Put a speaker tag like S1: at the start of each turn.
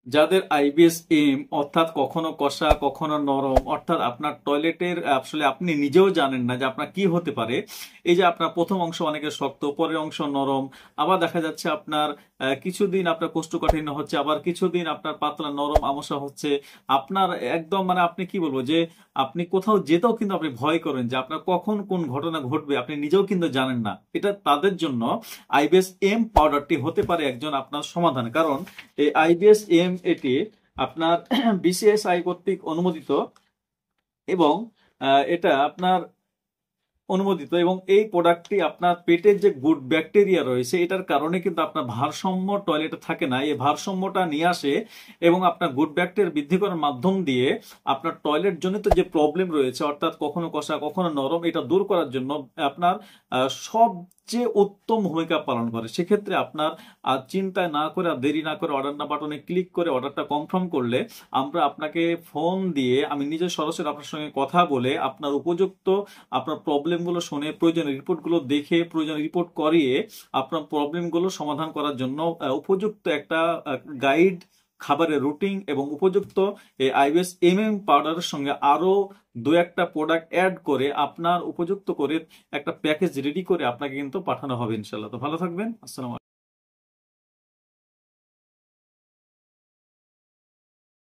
S1: যাদের IBS M অর্থাৎ কখনো কষা কখনো নরম, অর্থাৎ আপনার টয়লেটের আসলে আপনি নিজেও জানেন না যে আপনার কি হতে পারে। এই যে আপনার প্রথম অংশ অনেকের শক্ত, পরের অংশ নরম, আবার দেখা যাচ্ছে আপনার কিছুদিন আপনার কোষ্ঠকাঠিন্য হচ্ছে, আবার কিছুদিন আপনার পাতলা নরম আমসা হচ্ছে। আপনার একদম মানে আপনি কি বলবো যে আপনি কোথাও যেতেও কিন্তু আপনি ভয় করেন যে আপনার কখন কোন ঘটনা ঘটবে, আপনি নিজেও কিন্তু জানেন না। এটা তাদের জন্য আইবিএস এম পাউডারটি হতে পারে একজন আপনার সমাধান। কারণ এই আইবিএস এম এটি আপনার বিসিএসআই কর্তৃক অনুমোদিত এবং এটা আপনার অনুমোদিত, এবং এই প্রোডাক্টটি আপনার পেটের যে গুড ব্যাকটেরিয়া রয়েছে এটার কারণে কিন্তু আপনার ভারসাম্য টয়লেটে থাকে না, এই ভারসাম্যটা নিয়ে আসে এবং আপনার গুড ব্যাকটেরিয়া বৃদ্ধি করার মাধ্যম দিয়ে আপনার টয়লেট জনিত যে প্রবলেম রয়েছে, অর্থাৎ কখনো কষা কখনো নরম, এটা দূর করার জন্য আপনার সবচেয়ে উত্তম ভূমিকা পালন করে। সেক্ষেত্রে আপনার আর চিন্তায় না করে আর দেরি না করে অর্ডার না বাটনে ক্লিক করে অর্ডারটা কনফার্ম করলে আমরা আপনাকে ফোন দিয়ে আমি নিজে সরাসরি আপনার সঙ্গে কথা বলে আপনার উপযুক্ত আপনার প্রবলেমগুলো শুনে প্রয়োজনীয় রিপোর্টগুলো দেখে প্রয়োজনীয় রিপোর্ট করিয়ে আপনার প্রবলেমগুলো সমাধান করার জন্য উপযুক্ত একটা গাইড, খাবারের রুটিন এবং উপযুক্ত এই আইবিএস এমএম পাউডারের সঙ্গে আরো দু একটা প্রোডাক্ট অ্যাড করে আপনার উপযুক্ত করে একটা প্যাকেজ রেডি করে আপনাকে কিন্তু পাঠানো হবে ইনশাল্লাহ। তো ভালো থাকবেন। আসসালাম।